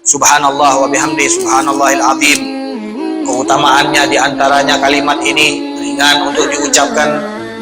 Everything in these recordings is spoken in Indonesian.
Subhanallah wa bihamdi subhanallahil azim. Keutamaannya diantaranya kalimat ini ringan untuk diucapkan,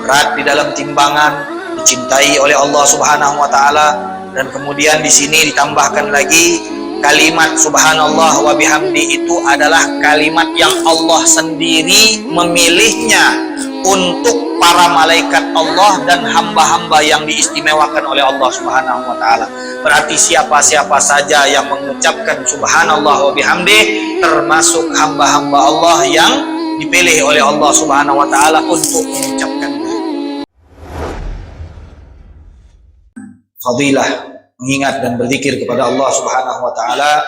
berat di dalam timbangan, dicintai oleh Allah Subhanahu wa taala. Dan kemudian di sini ditambahkan lagi kalimat subhanallah wa bihamdi itu adalah kalimat yang Allah sendiri memilihnya untuk para malaikat Allah dan hamba-hamba yang diistimewakan oleh Allah Subhanahu wa taala. Berarti siapa-siapa saja yang mengucapkan subhanallah wa bihamdi termasuk hamba-hamba Allah yang dipilih oleh Allah Subhanahu wa taala untuk mengucapkannya. Fadilah mengingat dan berzikir kepada Allah Subhanahu wa taala,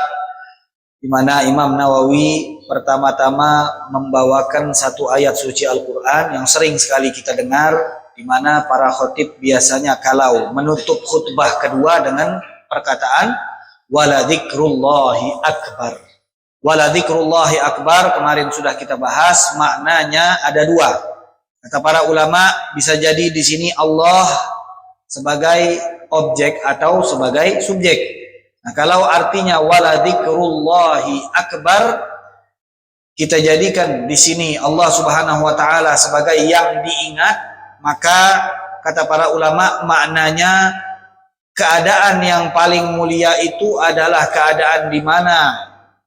di mana Imam Nawawi pertama-tama membawakan satu ayat suci Al-Qur'an yang sering sekali kita dengar, di mana para khatib biasanya kalau menutup khutbah kedua dengan perkataan wala dzikrullahi akbar. Wala dzikrullahi akbar kemarin sudah kita bahas, maknanya ada dua. Kata para ulama, bisa jadi di sini Allah sebagai objek atau sebagai subjek. Nah, kalau artinya wala dzikrullahi akbar, kita jadikan di sini Allah Subhanahu wa taala sebagai yang diingat, maka kata para ulama maknanya keadaan yang paling mulia itu adalah keadaan di mana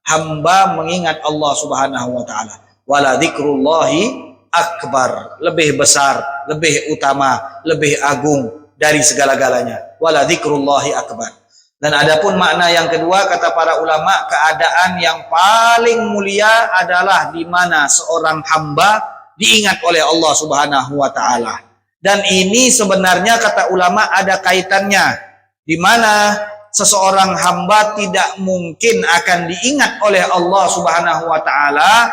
hamba mengingat Allah Subhanahu wa taala. Wala dzikrullahi akbar, lebih besar, lebih utama, lebih agung dari segala-galanya. Wala dzikrullahi akbar. Dan adapun makna yang kedua kata para ulama, keadaan yang paling mulia adalah di mana seorang hamba diingat oleh Allah Subhanahu wa taala. Dan ini sebenarnya kata ulama ada kaitannya, di mana seseorang hamba tidak mungkin akan diingat oleh Allah Subhanahu wa taala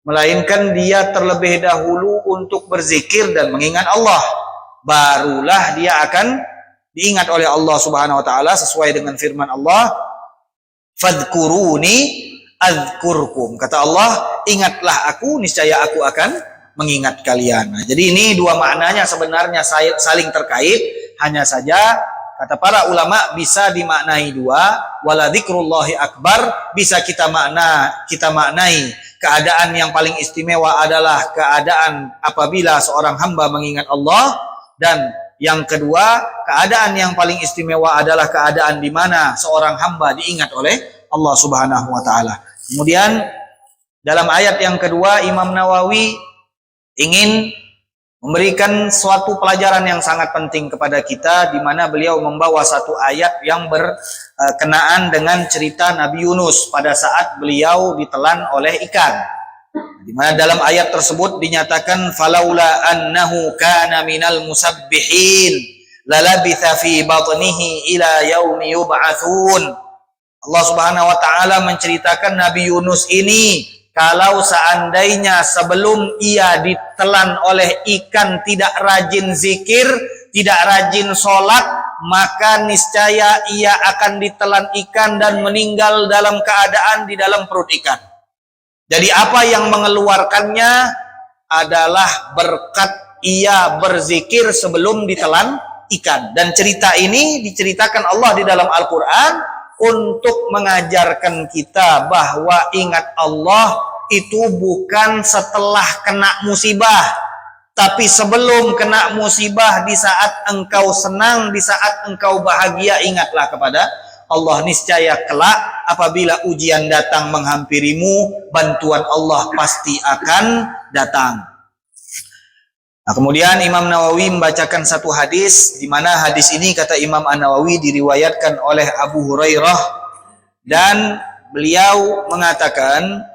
melainkan dia terlebih dahulu untuk berzikir dan mengingat Allah. Barulah dia akan diingat oleh Allah Subhanahu wa taala sesuai dengan firman Allah, fadhkuruni adzkurkum. Kata Allah, ingatlah aku, niscaya aku akan mengingat kalian. Nah, jadi ini dua maknanya sebenarnya saling terkait, hanya saja kata para ulama bisa dimaknai dua. Wala dzikrullahi akbar bisa kita maknai keadaan yang paling istimewa adalah keadaan apabila seorang hamba mengingat Allah. Dan yang kedua, keadaan yang paling istimewa adalah keadaan di mana seorang hamba diingat oleh Allah Subhanahu wa taala. Kemudian dalam ayat yang kedua Imam Nawawi ingin memberikan suatu pelajaran yang sangat penting kepada kita, di mana beliau membawa satu ayat yang berkenaan dengan cerita Nabi Yunus pada saat beliau ditelan oleh ikan. Di mana dalam ayat tersebut dinyatakan falaula annahu kana minal musabbihin lalabitha fi batnihi ila yaumi yub'atsun. Allah Subhanahu wa taala menceritakan Nabi Yunus ini kalau seandainya sebelum ia ditelan oleh ikan tidak rajin zikir, tidak rajin sholat, maka niscaya ia akan ditelan ikan dan meninggal dalam keadaan di dalam perut ikan. Jadi apa yang mengeluarkannya adalah berkat ia berzikir sebelum ditelan ikan. Dan cerita ini diceritakan Allah di dalam Al-Quran untuk mengajarkan kita bahwa ingat Allah itu bukan setelah kena musibah, tapi sebelum kena musibah, di saat engkau senang, di saat engkau bahagia, ingatlah kepada Allah. Niscaya kelak apabila ujian datang menghampirimu, bantuan Allah pasti akan datang. Nah, kemudian Imam Nawawi membacakan satu hadis, di mana hadis ini kata Imam An-Nawawi diriwayatkan oleh Abu Hurairah, dan beliau mengatakan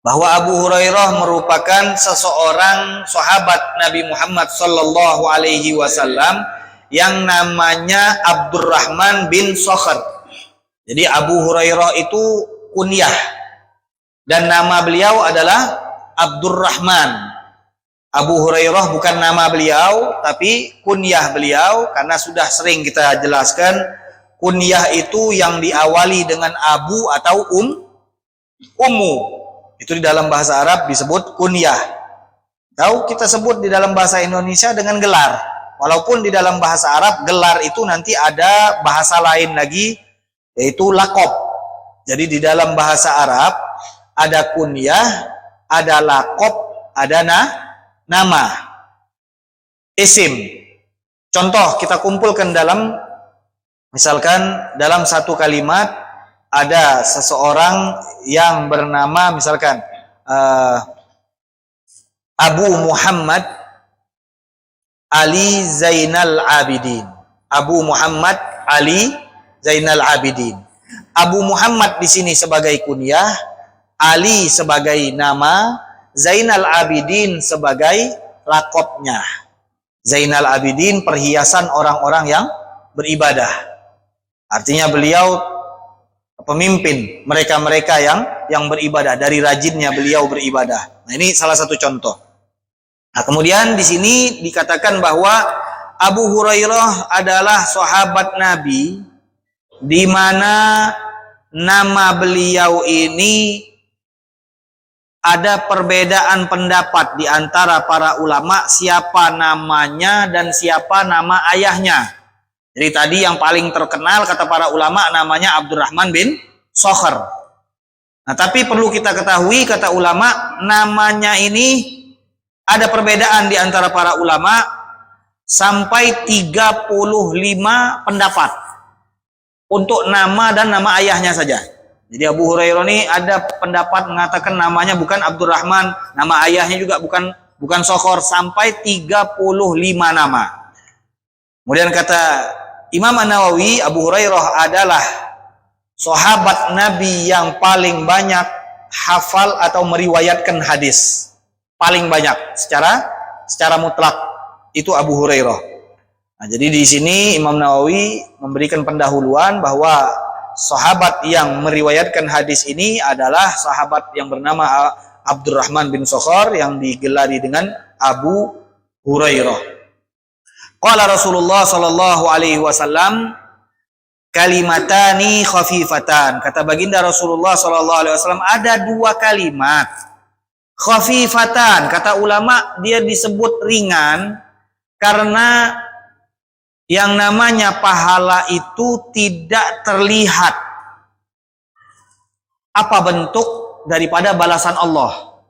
bahwa Abu Hurairah merupakan seseorang sahabat Nabi Muhammad sallallahu alaihi wasallam yang namanya Abdurrahman bin Sakhr. Jadi Abu Hurairah itu kunyah dan nama beliau adalah Abdurrahman. Abu Hurairah bukan nama beliau, tapi kunyah beliau, karena sudah sering kita jelaskan kunyah itu yang diawali dengan abu atau ummu. Itu di dalam bahasa Arab disebut kunyah. Tahu kita sebut di dalam bahasa Indonesia dengan gelar. Walaupun di dalam bahasa Arab gelar itu nanti ada bahasa lain lagi, yaitu lakob. Jadi di dalam bahasa Arab ada kunyah, ada laqab, ada nama, isim. Contoh kita kumpulkan dalam, misalkan dalam satu kalimat ada seseorang yang bernama misalkan Abu Muhammad Ali Zainal Abidin. Abu Muhammad Ali Zainal Abidin. Abu Muhammad di sini sebagai kunyah, Ali sebagai nama, Zainal Abidin sebagai laqabnya. Zainal Abidin perhiasan orang-orang yang beribadah. Artinya beliau pemimpin mereka-mereka yang beribadah, dari rajinnya beliau beribadah. Nah, ini salah satu contoh. Nah, kemudian di sini dikatakan bahwa Abu Hurairah adalah sahabat Nabi, di mana nama beliau ini ada perbedaan pendapat di antara para ulama siapa namanya dan siapa nama ayahnya. Jadi tadi yang paling terkenal kata para ulama namanya Abdurrahman bin Sakhr. Nah, tapi perlu kita ketahui kata ulama, namanya ini ada perbedaan di antara para ulama sampai 35 pendapat untuk nama dan nama ayahnya saja. Jadi Abu Hurairah ini ada pendapat mengatakan namanya bukan Abdurrahman, nama ayahnya juga bukan Sakhr, sampai 35 nama. Kemudian kata Imam An-Nawawi, Abu Hurairah adalah sahabat Nabi yang paling banyak hafal atau meriwayatkan hadis. Paling banyak secara mutlak itu Abu Hurairah. Nah, jadi di sini Imam Nawawi memberikan pendahuluan bahwa sahabat yang meriwayatkan hadis ini adalah sahabat yang bernama Abdurrahman bin Sakhr yang digelari dengan Abu Hurairah. Qala Rasulullah sallallahu alaihi wasallam, kalimatani khafifatan. Kata baginda Rasulullah sallallahu alaihi wasallam, ada dua kalimat khafifatan. Kata ulama dia disebut ringan karena yang namanya pahala itu tidak terlihat apa bentuk daripada balasan Allah.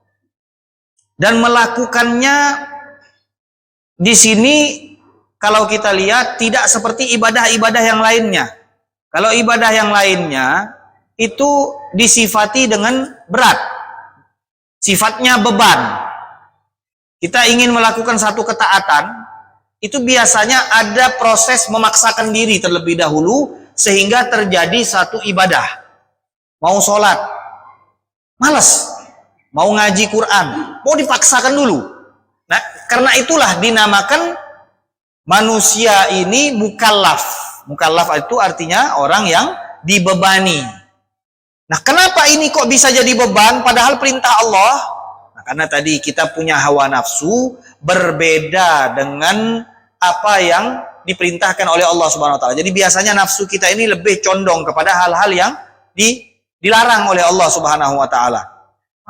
Dan melakukannya di sini kalau kita lihat tidak seperti ibadah-ibadah yang lainnya. Kalau ibadah yang lainnya itu disifati dengan berat. Sifatnya beban. Kita ingin melakukan satu ketaatan, itu biasanya ada proses memaksakan diri terlebih dahulu sehingga terjadi satu ibadah. Mau sholat, malas. Mau ngaji Quran, mau dipaksakan dulu. Nah, karena itulah dinamakan manusia ini mukallaf. Mukallaf itu artinya orang yang dibebani. Nah, kenapa ini kok bisa jadi beban padahal perintah Allah? Nah, karena tadi kita punya hawa nafsu berbeda dengan apa yang diperintahkan oleh Allah Subhanahu wa taala. Jadi biasanya nafsu kita ini lebih condong kepada hal-hal yang dilarang oleh Allah Subhanahu wa taala.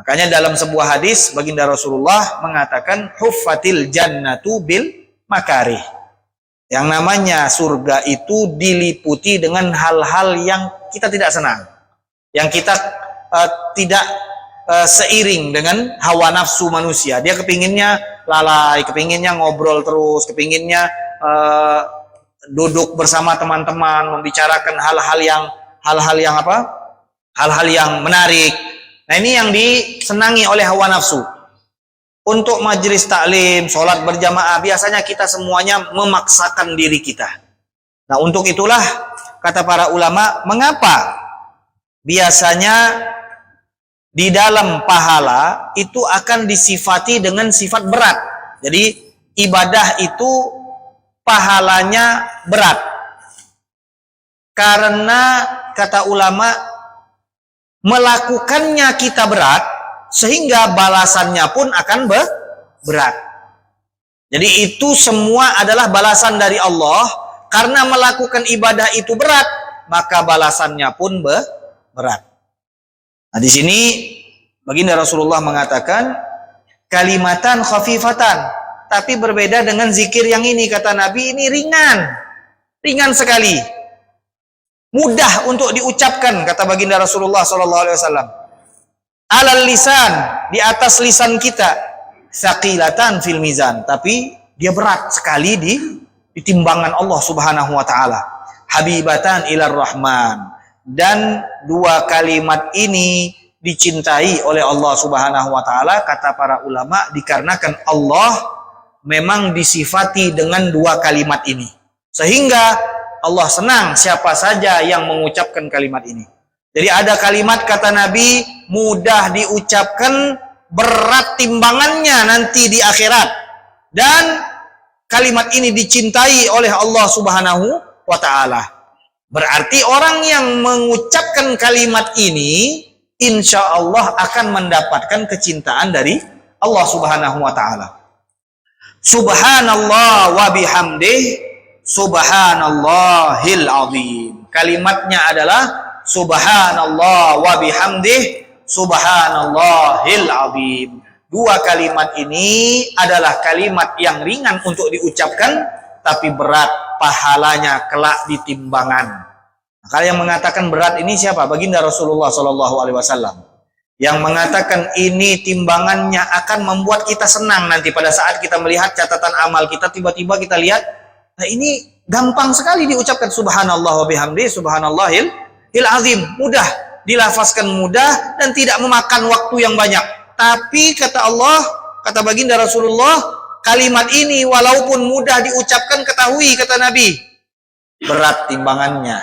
Makanya dalam sebuah hadis baginda Rasulullah mengatakan huffatil jannatu bil makarih. Yang namanya surga itu diliputi dengan hal-hal yang kita tidak senang, yang kita tidak seiring dengan hawa nafsu manusia. Dia kepinginnya lalai, kepinginnya ngobrol terus, kepinginnya duduk bersama teman-teman, membicarakan hal-hal yang menarik. Nah, ini yang disenangi oleh hawa nafsu. Untuk majelis taklim, sholat berjamaah, biasanya kita semuanya memaksakan diri kita. Nah, untuk itulah kata para ulama, mengapa biasanya di dalam pahala itu akan disifati dengan sifat berat. Jadi ibadah itu pahalanya berat. Karena kata ulama, melakukannya kita berat, sehingga balasannya pun akan berat. Jadi itu semua adalah balasan dari Allah. Karena melakukan ibadah itu berat, maka balasannya pun berat. Nah, di sini baginda Rasulullah mengatakan kalimatan khafifatan, tapi berbeda dengan zikir yang ini. Kata Nabi, ini ringan sekali. mudah untuk diucapkan, kata baginda Rasulullah SAW. Alal lisan, di atas lisan kita, tsaqilatan fil mizan, tapi dia berat sekali di timbangan Allah Subhanahu wa taala. Habibatan ilar rahman, dan dua kalimat ini dicintai oleh Allah Subhanahu wa taala, kata para ulama, dikarenakan Allah memang disifati dengan dua kalimat ini, sehingga Allah senang siapa saja yang mengucapkan kalimat ini. Jadi ada kalimat, kata Nabi, mudah diucapkan, berat timbangannya nanti di akhirat, dan kalimat ini dicintai oleh Allah Subhanahu wa taala. Berarti orang yang mengucapkan kalimat ini insya Allah akan mendapatkan kecintaan dari Allah Subhanahu wa taala. Subhanallah wa bihamdih, subhanallahil azim. Kalimatnya adalah subhanallah wa bihamdih, subhanallahil azim. Dua kalimat ini adalah kalimat yang ringan untuk diucapkan, tapi berat pahalanya kelak di timbangan. Maka yang mengatakan berat ini siapa? Baginda Rasulullah SAW. Yang mengatakan ini timbangannya akan membuat kita senang nanti pada saat kita melihat catatan amal kita, tiba-tiba kita lihat, nah ini gampang sekali diucapkan, subhanallah wa bihamdi, subhanallahil azim. Mudah, dilafazkan mudah dan tidak memakan waktu yang banyak. Tapi kata Allah, kata baginda Rasulullah, kalimat ini walaupun mudah diucapkan, ketahui, kata Nabi, berat timbangannya.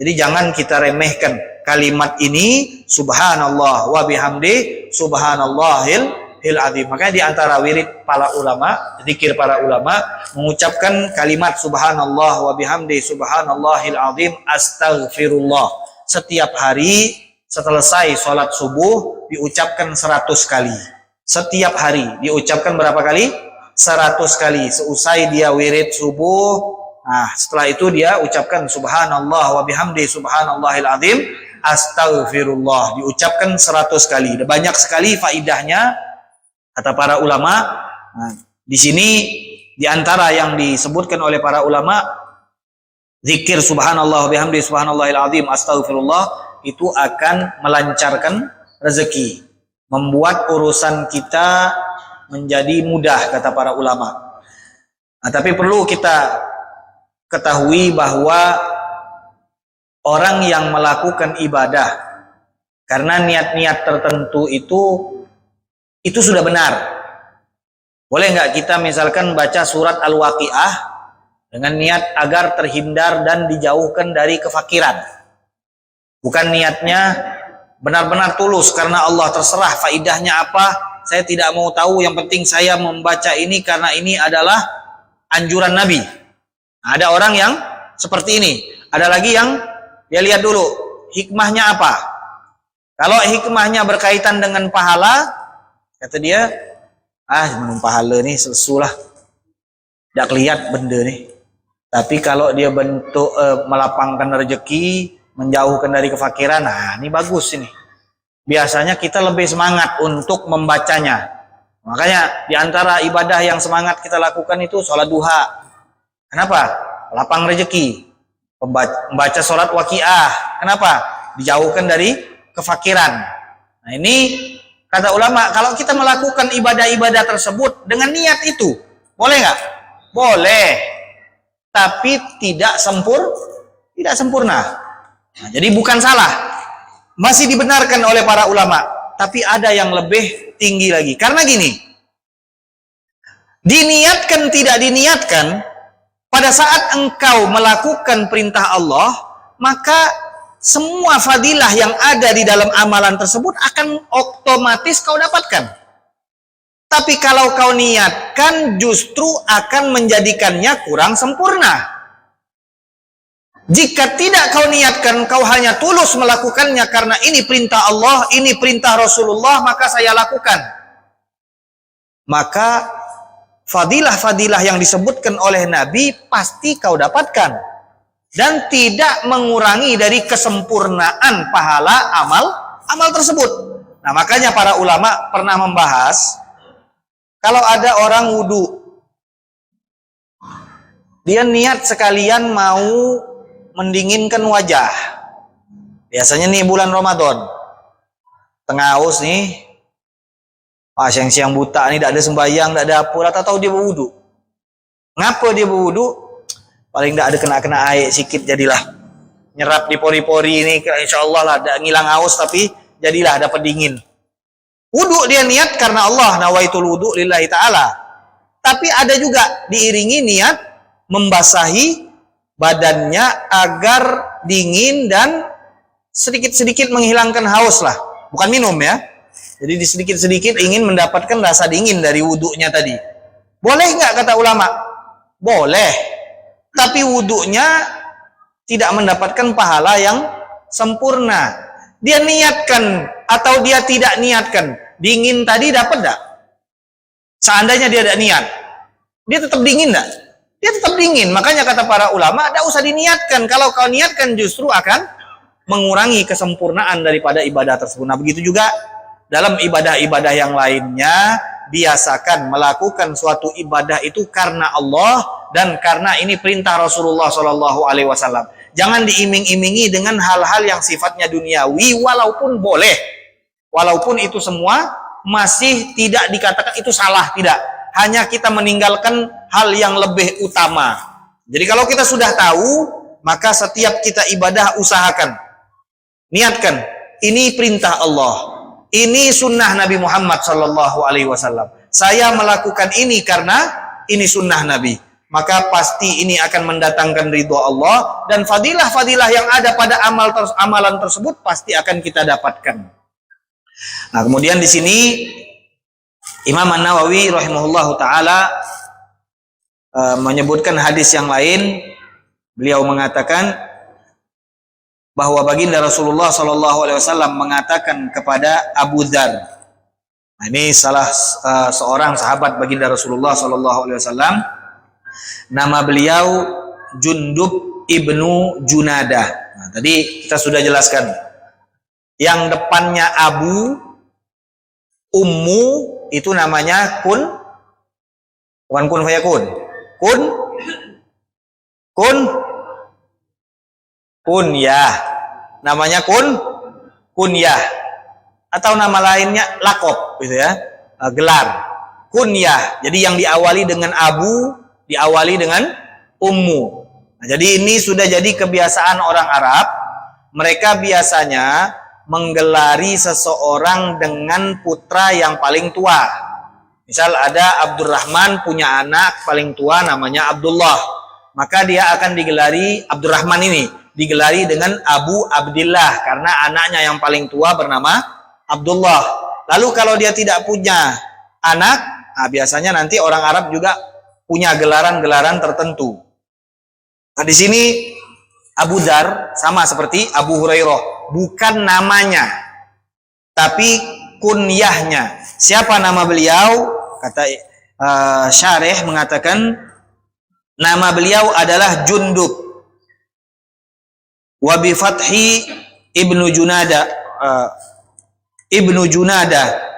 Jadi jangan kita remehkan kalimat ini, subhanallah wa bihamdi, subhanallahil azim. Makanya di antara wirid para ulama, zikir para ulama, mengucapkan kalimat subhanallah wa bihamdi, subhanallahil azim, astaghfirullah. Setiap hari selesai sholat subuh diucapkan 100 kali. Setiap hari diucapkan berapa kali? 100 kali. Seusai dia wirid subuh, nah setelah itu dia ucapkan subhanallah wa bihamdi, subhanallahil azim, astaghfirullah. Diucapkan 100 kali. Banyak sekali faidahnya, kata para ulama. Nah, di sini di antara yang disebutkan oleh para ulama, zikir subhanallah wa bihamdi, subhanallahil azim, astaghfirullah, itu akan melancarkan rezeki, membuat urusan kita menjadi mudah, kata para ulama. Nah, tapi perlu kita ketahui bahwa orang yang melakukan ibadah karena niat-niat tertentu itu sudah benar. Boleh nggak kita misalkan baca surat Al-Waqiah dengan niat agar terhindar dan dijauhkan dari kefakiran? Bukan niatnya benar-benar tulus karena Allah, terserah faidahnya apa, saya tidak mau tahu, yang penting saya membaca ini karena ini adalah anjuran Nabi. Nah, ada orang yang seperti ini. Ada lagi yang dia lihat dulu hikmahnya apa. Kalau hikmahnya berkaitan dengan pahala, kata dia, pahala nih sesulah, tidak lihat benda nih. Tapi kalau dia bentuk melapangkan rezeki, menjauhkan dari kefakiran, nah ini bagus ini. Biasanya kita lebih semangat untuk membacanya. Makanya di antara ibadah yang semangat kita lakukan itu sholat duha. Kenapa? Lapang rezeki. Membaca sholat waqiah. Kenapa? Dijauhkan dari kefakiran. Nah ini kata ulama, kalau kita melakukan ibadah-ibadah tersebut dengan niat itu, boleh nggak? Boleh. Tapi tidak sempurna. Nah, jadi bukan salah, masih dibenarkan oleh para ulama, tapi ada yang lebih tinggi lagi. Karena gini, diniatkan tidak diniatkan, pada saat engkau melakukan perintah Allah, maka semua fadilah yang ada di dalam amalan tersebut akan otomatis kau dapatkan. Tapi kalau kau niatkan, justru akan menjadikannya kurang sempurna. Jika tidak kau niatkan, kau hanya tulus melakukannya karena ini perintah Allah, ini perintah Rasulullah, maka saya lakukan. Maka fadilah-fadilah yang disebutkan oleh Nabi pasti kau dapatkan. Dan tidak mengurangi dari kesempurnaan pahala amal tersebut. Nah makanya para ulama pernah membahas, kalau ada orang wudu, dia niat sekalian mau mendinginkan wajah. Biasanya nih bulan Ramadan, tengah haus nih, siang-siang buta nih, tidak ada sembahyang, tidak ada apa, atau dia berwudu. Ngapa dia berwudu? Paling tidak ada kena-kena air sikit, jadilah nyerap di pori-pori ini, insya Allah lah, ada ngilang haus, tapi jadilah dapat dingin. Wudu dia niat karena Allah, nawaitul wudu lillahi ta'ala. Tapi ada juga diiringi niat membasahi badannya agar dingin dan sedikit-sedikit menghilangkan haus lah. Bukan minum ya. Jadi di sedikit-sedikit ingin mendapatkan rasa dingin dari wudunya tadi. Boleh nggak kata ulama? Boleh. Tapi wudunya tidak mendapatkan pahala yang sempurna. Dia niatkan atau dia tidak niatkan, dingin tadi dapat enggak? Seandainya dia ada niat, dia tetap dingin enggak? Dia tetap dingin. Makanya kata para ulama, tidak usah diniatkan. Kalau kau niatkan justru akan mengurangi kesempurnaan daripada ibadah tersebut. Nah, begitu juga dalam ibadah-ibadah yang lainnya, biasakan melakukan suatu ibadah itu karena Allah dan karena ini perintah Rasulullah Shallallahu Alaihi Wasallam. Jangan diiming-imingi dengan hal-hal yang sifatnya duniawi, walaupun boleh, walaupun itu semua masih tidak dikatakan itu salah, tidak. Hanya kita meninggalkan hal yang lebih utama. Jadi kalau kita sudah tahu, maka setiap kita ibadah usahakan, niatkan, ini perintah Allah, ini sunnah Nabi Muhammad Shallallahu Alaihi Wasallam. Saya melakukan ini karena ini sunnah Nabi. Maka pasti ini akan mendatangkan ridho Allah dan fadilah-fadilah yang ada pada amalan tersebut pasti akan kita dapatkan. Nah, kemudian di sini Imam An-Nawawi rahimahullahu taala menyebutkan hadis yang lain. Beliau mengatakan bahwa baginda Rasulullah Shallallahu Alaihi Wasallam mengatakan kepada Abu Dzar. Nah, ini salah seorang sahabat baginda Rasulullah Shallallahu Alaihi Wasallam. Nama beliau Jundub ibnu Junadah. Nah, tadi kita sudah jelaskan. Yang depannya Abu, Ummu itu namanya kun, bukan kun fayakun. Kunyah. Namanya kunyah. Atau nama lainnya lakop, gitu ya. Gelar. Kunyah. Jadi yang diawali dengan Abu, diawali dengan Ummu. Nah, jadi ini sudah jadi kebiasaan orang Arab. Mereka biasanya menggelari seseorang dengan putra yang paling tua. Misal ada Abdurrahman punya anak paling tua namanya Abdullah. Maka dia akan digelari, Abdurrahman ini digelari dengan Abu Abdillah karena anaknya yang paling tua bernama Abdullah. Lalu kalau dia tidak punya anak, nah biasanya nanti orang Arab juga punya gelaran-gelaran tertentu. Nah, di sini Abu Dzar sama seperti Abu Hurairah, bukan namanya, tapi kunyahnya. Siapa nama beliau? Kata syarih mengatakan nama beliau adalah Jundub. Wa bi fathi ibnu Junada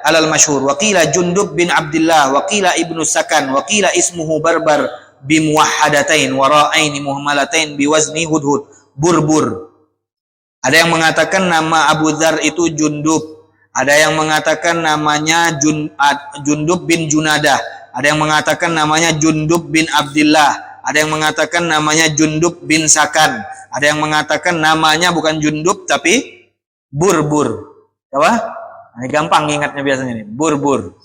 alal masyhur wa qila Jundub bin Abdullah wa qila ibnu Sakan wa qila ismuhu Barbar bi muwahhadatain wa ra'aini muhammalatain bi wazni hudhud burbur. Ada yang mengatakan nama Abu Dzar itu Jundub, ada yang mengatakan namanya Jundub bin Junadah, ada yang mengatakan namanya Jundub bin Abdullah, ada yang mengatakan namanya Jundub bin Sakan, ada yang mengatakan namanya bukan Jundub tapi Burbur. Apa? Ini gampang ingatnya biasanya nih, burbur.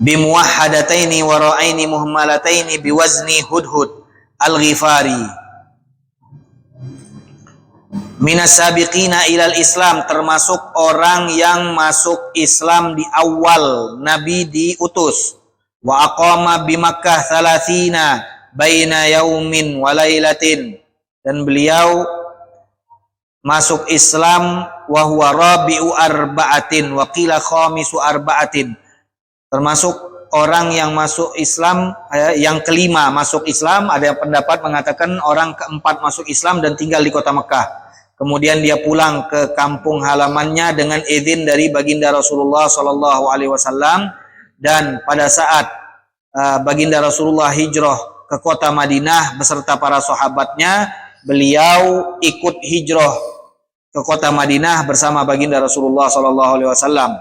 Bimuwahhadataini wa ra'aini muhammalataini biwazni hudhud al-Ghifari. Minas sabiqina ilal Islam, termasuk orang yang masuk Islam di awal Nabi diutus. Wa aqama bi Makkah 30 baina yaumin wa lailatin, dan beliau masuk Islam wa huwa rabi'u arba'atin wa qila khamisu arba'atin, termasuk orang yang masuk Islam yang kelima masuk Islam. Ada yang pendapat mengatakan orang keempat masuk Islam dan tinggal di kota Mekah. Kemudian dia pulang ke kampung halamannya dengan izin dari baginda Rasulullah Shallallahu Alaihi Wasallam. Dan pada saat baginda Rasulullah hijrah ke kota Madinah beserta para sahabatnya, beliau ikut hijrah ke kota Madinah bersama baginda Rasulullah sallallahu alaihi wasallam.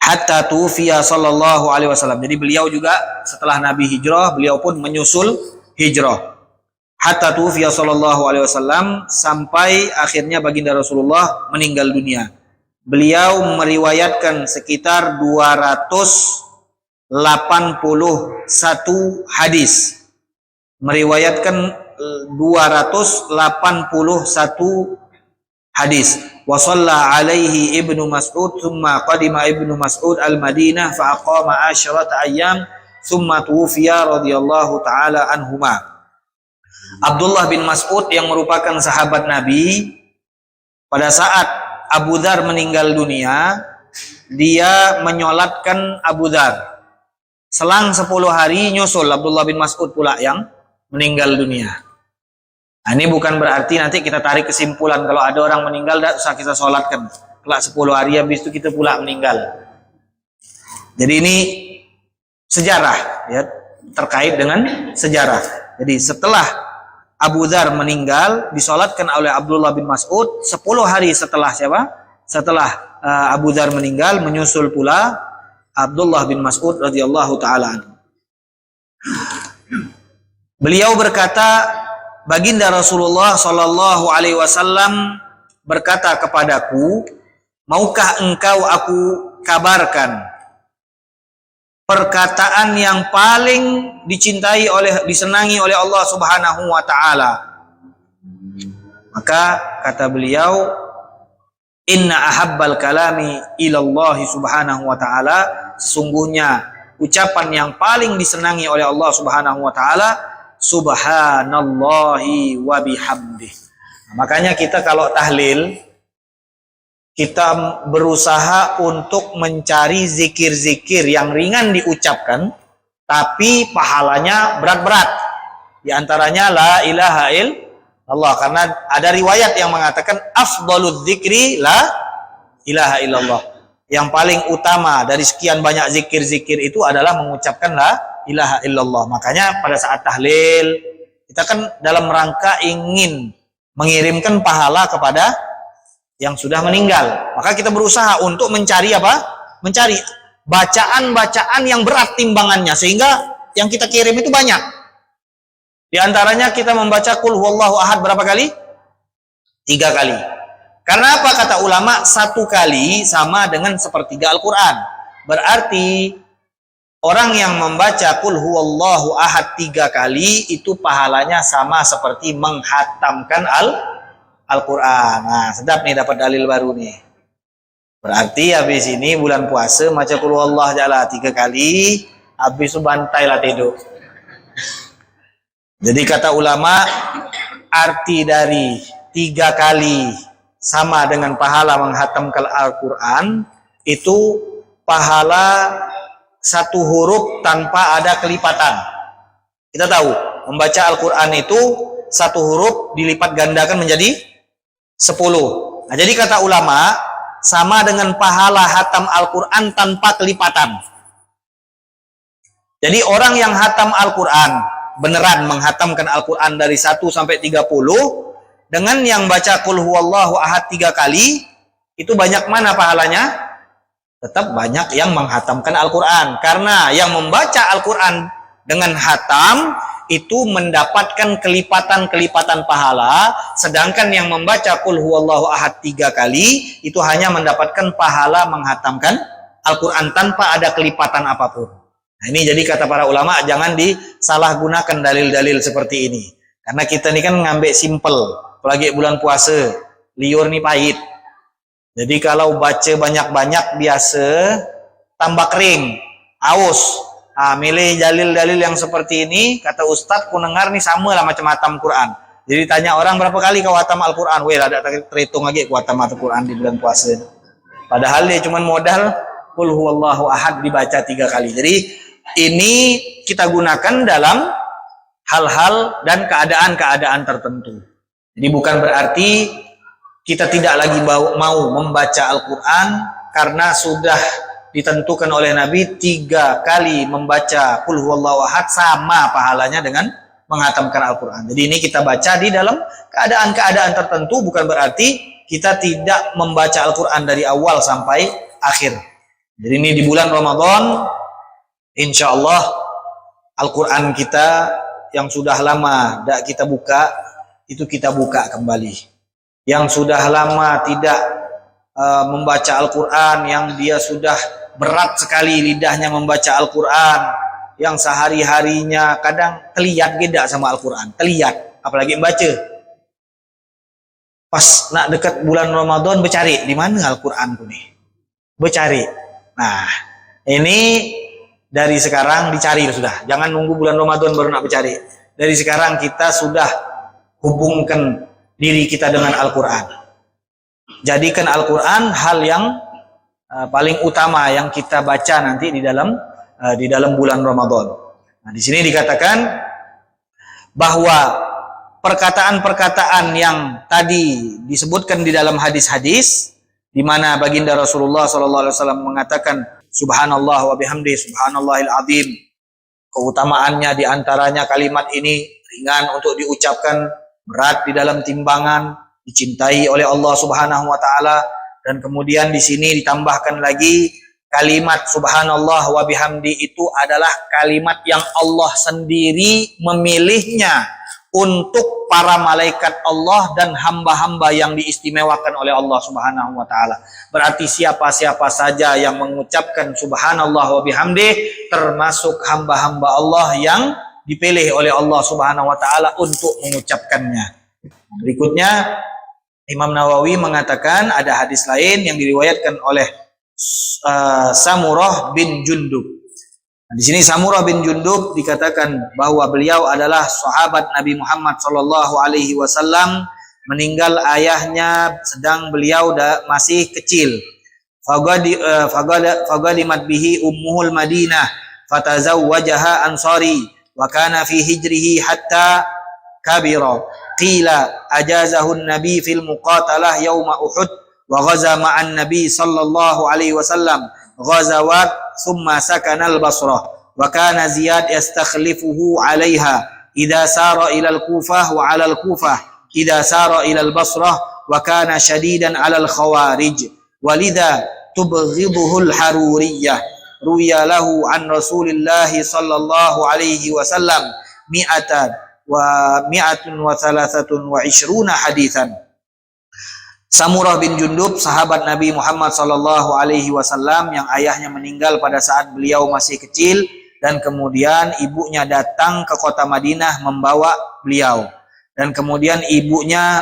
Hatta tufiya sallallahu alaihi wasallam. Jadi beliau juga setelah Nabi hijrah, beliau pun menyusul hijrah. Hatta tufiya sallallahu alaihi wasallam, sampai akhirnya baginda Rasulullah meninggal dunia. Beliau meriwayatkan sekitar 281 hadis. Meriwayatkan 281 hadis. Wa shalla alaihi Ibnu Mas'ud thumma qadima Ibnu Mas'ud al-Madinah fa aqama 10 ayyam thumma tuwfiya radhiyallahu taala anhuma. Abdullah bin Mas'ud yang merupakan sahabat Nabi, pada saat Abu Dzar meninggal dunia, dia menyolatkan Abu Dzar. Selang 10 hari nyusul Abdullah bin Mas'ud pula yang meninggal dunia. Nah, ini bukan berarti nanti kita tarik kesimpulan kalau ada orang meninggal tidak usah kita sholatkan. Kelak 10 hari habis itu kita pula meninggal. Jadi ini sejarah, ya, terkait dengan sejarah. Jadi setelah Abu Dzar meninggal, disolatkan oleh Abdullah bin Mas'ud. 10 hari setelah siapa? Setelah Abu Dzar meninggal, menyusul pula Abdullah bin Mas'ud radhiyallahu taala anhu. Beliau berkata, baginda Rasulullah sallallahu alaihi wasallam berkata kepadaku, maukah engkau aku kabarkan perkataan yang paling disenangi oleh Allah Subhanahu wa taala? Maka kata beliau, inna ahabbal kalami ilallahi subhanahu wa ta'ala, sesungguhnya ucapan yang paling disenangi oleh Allah Subhanahu wa taala subhanallahi wa bihamdih. Nah, makanya kita kalau tahlil, kita berusaha untuk mencari zikir-zikir yang ringan diucapkan tapi pahalanya berat-berat. Di antaranya la ilaha illallah, karena ada riwayat yang mengatakan afdhaludz dzikri la ilaha illallah. Yang paling utama dari sekian banyak zikir-zikir itu adalah mengucapkan la ilaha illallah. Makanya pada saat tahlil kita kan dalam rangka ingin mengirimkan pahala kepada yang sudah meninggal. Maka kita berusaha untuk mencari apa? Mencari bacaan-bacaan yang berat timbangannya sehingga yang kita kirim itu banyak. Di antaranya kita membaca qul huwallahu ahad berapa kali? 3 kali. Karena apa kata ulama? 1 kali sama dengan sepertiga Al-Quran. Berarti orang yang membaca qul huwallahu ahad 3 kali itu pahalanya sama seperti menghatamkan Al-Quran. Nah, sedap nih dapat dalil baru nih. Berarti habis ini bulan puasa baca qul huwallahu jala 3 kali, habis itu bantailah tidur. Jadi kata ulama, arti dari 3 kali sama dengan pahala menghatamkan Al-Quran itu pahala 1 huruf tanpa ada kelipatan. Kita tahu membaca Al-Quran itu 1 huruf dilipat gandakan menjadi 10. Nah, jadi kata ulama sama dengan pahala hatam Al-Quran tanpa kelipatan. Jadi orang yang hatam Al-Quran, beneran menghatamkan Al-Quran dari 1 sampai 30, dengan yang baca qul huwallahu ahad 3 kali, itu banyak mana pahalanya? Tetap banyak yang menghatamkan Al-Quran. Karena yang membaca Al-Quran dengan hatam itu mendapatkan kelipatan-kelipatan pahala, sedangkan yang membaca qul huwallahu ahad 3 kali itu hanya mendapatkan pahala menghatamkan Al-Quran tanpa ada kelipatan apapun. Nah, ini jadi kata para ulama, jangan disalahgunakan dalil-dalil seperti ini. Karena kita ini kan ngambil simple, apalagi bulan puasa, liur nih pahit. Jadi kalau baca banyak-banyak biasa tambah kering, aus. Milih dalil-dalil yang seperti ini, kata Ustadz, ku dengar nih sama lah macam hatam Quran. Jadi tanya orang berapa kali kau hatam Al-Quran? Weh, ada terhitung lagi ku hatam Al-Quran di bulan puasa. Padahal dia cuma modal qul huwallahu ahad dibaca 3 kali. Jadi ini kita gunakan dalam hal-hal dan keadaan-keadaan tertentu. Jadi bukan berarti kita tidak lagi mau membaca Al-Quran karena sudah ditentukan oleh Nabi 3 kali membaca qul huwallahu ahad sama pahalanya dengan menghatamkan Al-Quran. Jadi ini kita baca di dalam keadaan-keadaan tertentu, bukan berarti kita tidak membaca Al-Quran dari awal sampai akhir. Jadi ini di bulan Ramadan, insya Allah Al-Quran kita yang sudah lama tidak kita buka, itu kita buka kembali. Yang sudah lama tidak membaca Al-Quran, yang dia sudah berat sekali lidahnya membaca Al-Quran, yang sehari-harinya kadang terlihat beda sama Al-Quran, terlihat, apalagi membaca. Pas nak dekat bulan Ramadan, bercari di mana Al-Quran nih, bercari. Nah, ini dari sekarang dicari sudah, jangan nunggu bulan Ramadan baru nak bercari. Dari sekarang kita sudah hubungkan diri kita dengan Al-Quran. Jadikan Al-Quran hal yang paling utama yang kita baca nanti di dalam bulan Ramadan. Nah, di sini dikatakan bahwa perkataan-perkataan yang tadi disebutkan di dalam hadis-hadis, di mana baginda Rasulullah SAW mengatakan Subhanallah wa bihamdi Subhanallahil azim. Keutamaannya diantaranya kalimat ini ringan untuk diucapkan, berat di dalam timbangan, dicintai oleh Allah Subhanahu wa taala. Dan kemudian di sini ditambahkan lagi kalimat Subhanallah wa bihamdi itu adalah kalimat yang Allah sendiri memilihnya untuk para malaikat Allah dan hamba-hamba yang diistimewakan oleh Allah Subhanahu wa taala. Berarti siapa-siapa saja yang mengucapkan Subhanallah wa bihamdi termasuk hamba-hamba Allah yang dipilih oleh Allah Subhanahu wa taala untuk mengucapkannya. Berikutnya Imam Nawawi mengatakan ada hadis lain yang diriwayatkan oleh Samurah bin Jundub. Nah, di sini Samurah bin Jundub dikatakan bahwa beliau adalah sahabat Nabi Muhammad SAW, meninggal ayahnya sedang beliau masih kecil. Fagadimat bihi ummuhul Madinah fatazawwajaha Ansari wa kana fi hijrihi hatta kabira. Qila ajazahu an-nabi fil muqatalah yawma Uhud wa ghaza ma'an nabi sallallahu alaihi wasallam ghazawat thumma sakana al-Basrah wa kana Ziyad yastakhlifuhu 'alaiha idza sara ila al-Kufah wa 'ala al-Kufah idza sara ila al-Basrah wa kana shadidan 'ala al-Khawarij walidha tubghiduhu al-Haruriyah ruya lahu an Rasulillah sallallahu alaihi wasallam mi'atan wa mi'atun wa thalathatun wa ishruna hadithan. Samurah bin Jundub, sahabat Nabi Muhammad sallallahu alaihi wasallam yang ayahnya meninggal pada saat beliau masih kecil, dan kemudian ibunya datang ke kota Madinah membawa beliau, dan kemudian ibunya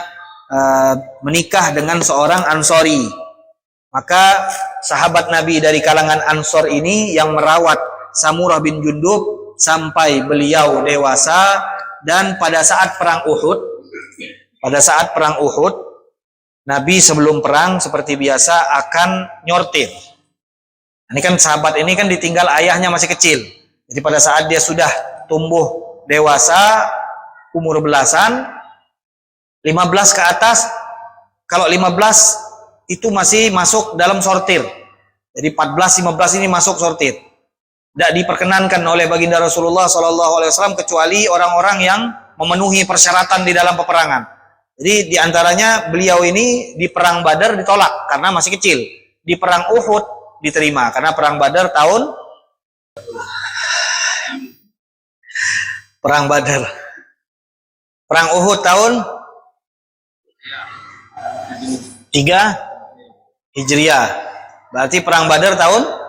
menikah dengan seorang Ansori. Maka sahabat Nabi dari kalangan Ansor ini yang merawat Samurah bin Jundub sampai beliau dewasa. Dan pada saat perang Uhud, Nabi sebelum perang seperti biasa akan nyortir. Ini kan sahabat ini kan ditinggal ayahnya masih kecil. Jadi pada saat dia sudah tumbuh dewasa, umur belasan, 15 ke atas, kalau 15 itu masih masuk dalam sortir. Jadi 14, 15 ini masuk sortir. Tidak diperkenankan oleh baginda Rasulullah SAW kecuali orang-orang yang memenuhi persyaratan di dalam peperangan. Jadi diantaranya beliau ini di perang Badar ditolak karena masih kecil. Di perang Uhud diterima karena perang Badar Perang Uhud tahun 3 Hijriah. Berarti perang Badar tahun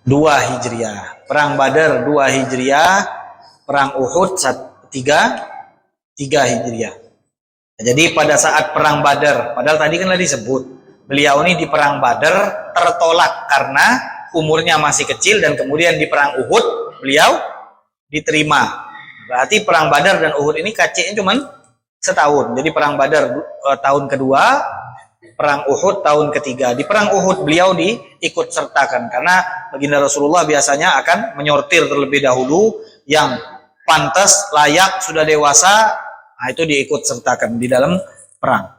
2 Hijriah. Perang Badar 2 Hijriah, perang Uhud 3 Hijriah. Jadi pada saat perang Badar, padahal tadi kan disebut beliau ini di perang Badar tertolak karena umurnya masih kecil, dan kemudian di perang Uhud beliau diterima. Berarti perang Badar dan Uhud ini kacanya cuman setahun. Jadi perang Badar tahun kedua, perang Uhud tahun ketiga. Di perang Uhud beliau diikut sertakan karena baginda Rasulullah biasanya akan menyortir terlebih dahulu yang pantas, layak, sudah dewasa, nah itu diikut sertakan di dalam perang.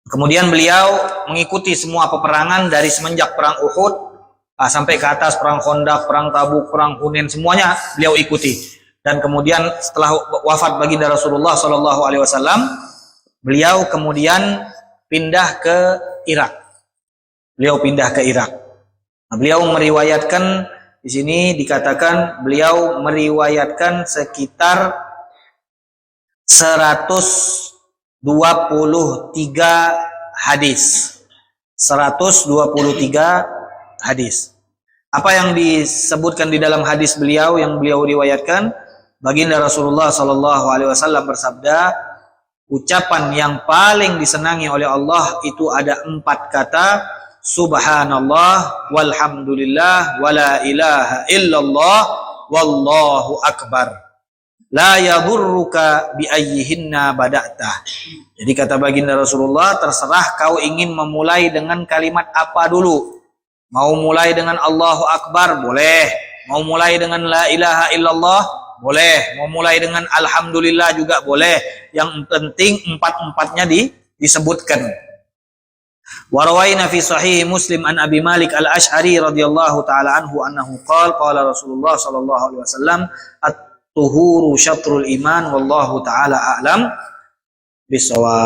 Kemudian beliau mengikuti semua peperangan dari semenjak perang Uhud sampai ke atas, perang Khandaq, perang Tabuk, perang Hunain, semuanya beliau ikuti. Dan kemudian setelah wafat baginda Rasulullah Shallallahu Alaihi Wasallam, beliau kemudian pindah ke Irak. Nah, beliau meriwayatkan, di sini dikatakan beliau meriwayatkan sekitar 123 hadis. 123 hadis. Apa yang disebutkan di dalam hadis beliau yang beliau riwayatkan? Baginda Rasulullah Sallallahu Alaihi Wasallam bersabda, ucapan yang paling disenangi oleh Allah itu ada 4 kata, Subhanallah, walhamdulillah, wala ilaha illallah, wallahu akbar. La yadurruka bi ayyihinna bada'ta. Jadi kata baginda Rasulullah, terserah kau ingin memulai dengan kalimat apa dulu. Mau mulai dengan Allahu Akbar, boleh. Mau mulai dengan la ilaha illallah, boleh. Mau mulai dengan alhamdulillah juga boleh. Yang penting 4-4-nya disebutkan. Wa rawaina fi sahih Muslim an Abi Malik Al-Asy'ari radhiyallahu taala anhu annahu qala Rasulullah sallallahu alaihi wasallam at-tuhuru syatrul iman wallahu taala a'lam bisawab.